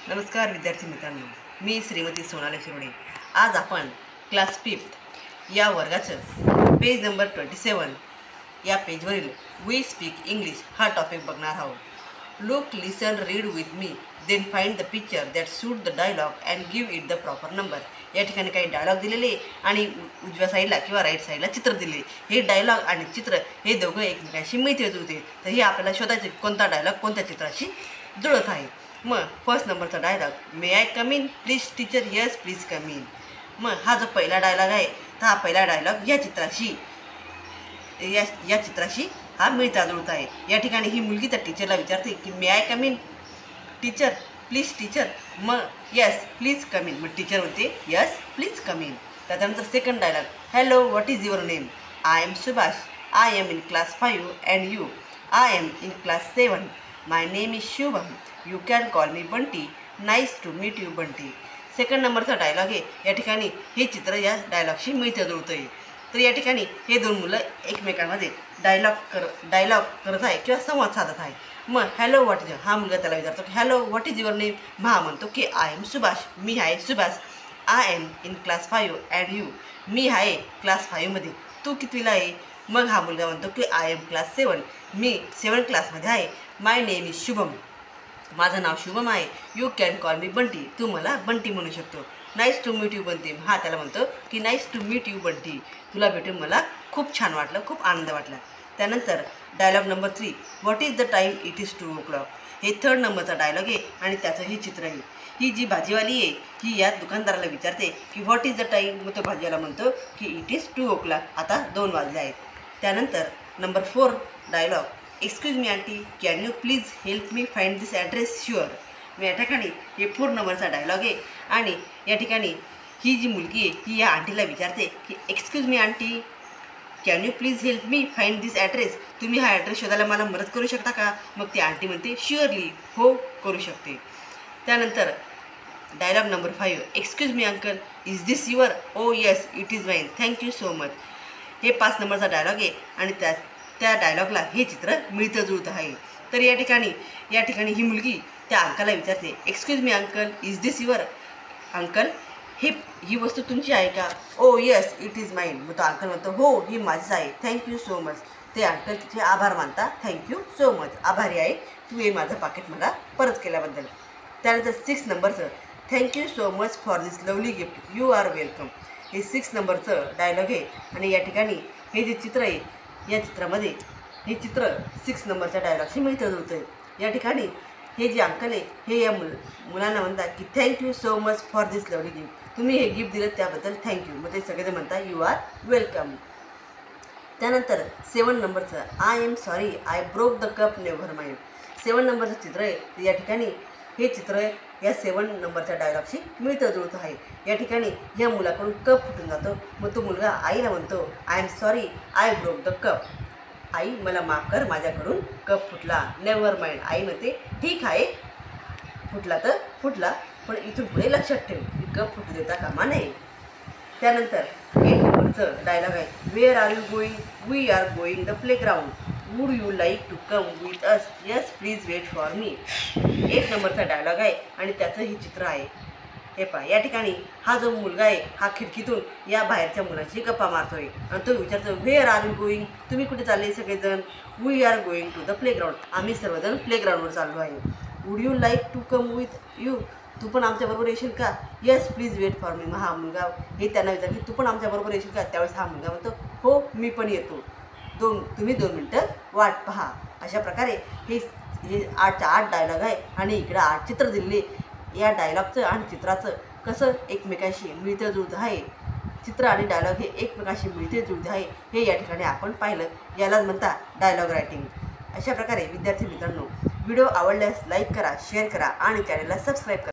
नमस्कार विद्यार्थी मित्रांनो, मी श्रीमती सोनाली शिरोडे। आज आपण क्लास 5 या वर्गाचं पेज नंबर 27 या पेजवरील वी स्पीक इंग्लिश हा टॉपिक बघणार आहोत। Look, listen, read with me, then find the picture that suit the dialogue and give it the proper number. या ठिकाणी काही डायलॉग दिलेले आणि उजव्या साईडला किंवा राईट साईडला चित्र दिले। हे डायलॉग आणि चित्र हे दोघं एकमेकांशी मिळते जुळते, तर हे आपल्याला शोधायचे कोणता डायलॉग कोणत्या चित्राशी जुळत आहे। मग फर्स्ट नंबरचा dialogue, may I come in please teacher, yes please come in. मग हा जो पहिला डायलॉग आहे तर हा पहिला डायलॉग या चित्राशी हा मिळता जुळता आहे। या ठिकाणी ही मुलगी त्या टीचरला विचारते की may I come in teacher, please teacher. मग यस प्लीज कम इन, मग टीचर म्हणते यस प्लीज कम इन। त्याच्यानंतर second dialogue, hello what is your name, I am Subhash, I am in class 5 and you, I am in class 7, my name is Shubham, you can call me Bunty, nice to meet you Bunty. Second नंबरचा dialogue आहे, या ठिकाणी हे चित्र या डायलॉगशी मिळतं जुळतं आहे। तर या ठिकाणी हे दोन मुलं एकमेकांमध्ये डायलॉग करत आहे किंवा संवाद साधत आहे। मग हॅलो व्हॉट इज, हा मुलगा त्याला विचारतो की hello what is your name, मग हा म्हणतो की आय एम सुभाष, मी आहे Subhash, I am in class 5 and you, मी आहे क्लास 5मध्ये, तू कितवीला आहे। मग हा मुलगा म्हणतो की आय एम क्लास 7, मी 7 क्लासमध्ये आहे, माय नेम इज शुभम, माझं नाव शुभम आहे, you can call me Bunty, तू मला बंटी म्हणू शकतो, nice to meet you Bunty, हा त्याला म्हणतो की nice to meet you Bunty, तुला भेटून मला खूप छान वाटलं, खूप आनंद वाटला। त्यानंतर dialogue number 3, what is the time, it is 2 o'clock। हे थर्ड नंबरचा डायलॉग आहे आणि त्याचं हे चित्र आहे। ही जी भाजीवाली आहे ही या दुकानदाराला विचारते की व्हॉट इज द टाईम, मग तो भाजीवाला म्हणतो की इट इज 2 o'clock, आता 2 वाजले आहेत। त्यानंतर number 4 dialogue, excuse me aunty, can you please help me find this address sure. मी या ठिकाणी हे 4 नंबरचा डायलॉग आहे आणि या ठिकाणी ही जी मुलगी आहे ही या आंटीला विचारते की excuse me aunty, can you please help me find this address, तुम्ही हा ॲड्रेस शोधायला मला मदत करू शकता का। मग ती आंटी म्हणते शुअरली, हो करू शकते। त्यानंतर dialogue number 5, excuse me uncle, is this your, oh yes it is mine, thank you so much. हे 5 नंबरचा डायलॉग आहे आणि त्या डायलॉगला हे चित्र मिळतं जुळतं आहे। तर या ठिकाणी ही मुलगी त्या अंकलला विचारते, excuse me uncle, is this your, uncle ही वस्तू तुमची आहे का, ओ येस इट इज माईन। मग तो अंकल म्हणतो हो ही माझीच आहे, थँक्यू सो मच। ते अंकल तिचे आभार मानता, थँक्यू सो मच, आभारी आहे तू हे माझं पाकिट मला परत केल्याबद्दल। त्यानंतर 6 नंबरचं, thank you so much for this lovely gift, you are welcome. हे 6 नंबरचं डायलॉग आहे आणि या ठिकाणी हे जे चित्र आहे या चित्रामध्ये हे चित्र 6 नंबरच्या डायलॉगशी मिळतं जुळतं आहे। या ठिकाणी हे जे अंकल आहे हे या मुलांना म्हणतात की thank you so much for this lovely gift, तुम्ही हे गिफ्ट दिलं त्याबद्दल थँक्यू। मग ते सगळेजण म्हणतात यू आर वेलकम। त्यानंतर 7 नंबरचं, I am sorry I broke the cup, never mind. 7 नंबरचं चित्र आहे, तर या ठिकाणी हे चित्र या 7 नंबरच्या डायलॉगशी मिळतं जुळतं आहे। या ठिकाणी या मुलाकडून कप फुटून जातो, मग तो मुलगा आईला म्हणतो I am sorry I broke the cup, आई मला माफ कर माझ्याकडून कप फुटला। नेव्हर माइंड, आई म्हणते ठीक आहे फुटला तर फुटला, पण इथून पुढे लक्षात ठेव की कप फुटू देता कामा नये। त्यानंतर 8 नंबरचं डायलॉग आहे, where are you going, we are going the playground, would you like to come with us, yes please wait for me. 8 नंबरचा डायलॉग आहे आणि त्याचं हे चित्र आहे। हे पहा या ठिकाणी हा जो मुलगा आहे हा खिडकीतून या बाहेरच्या मुलांशी गप्पा मारतोय आणि तो विचारतो वेअर आर यू गोईंग, तुम्ही कुठे चालले सगळेजण, we are going to the playground, आम्ही सर्वजण प्लेग्राऊंडवर चाललो आहे। Would you like to come with you, तू पण आमच्याबरोबर येशील का, yes please wait for me. मग हा मुलगा हे त्यांना विचारते तू पण आमच्याबरोबर येशील का, त्यावेळेस हा मुलगा म्हणतो हो मी पण येतो, तुम्ही 2 मिनटं वाट पहा। अशा प्रकारे हे 8च्या 8 डायलॉग आहे आणि इकडं 8 चित्र दिले। या डायलॉगचं आणि चित्राचं कसं एकमेकांशी मिळतं जुळतं आहे, चित्र आणि डायलॉग हे एकमेकांशी मिळते जुळते आहे हे या ठिकाणी आपण पाहिलं, यालाच म्हणतात डायलॉग रायटिंग। अशा प्रकारे विद्यार्थी मित्रांनो व्हिडिओ आवडल्यास लाईक करा, शेअर करा आणि चॅनलला सबस्क्राईब करा।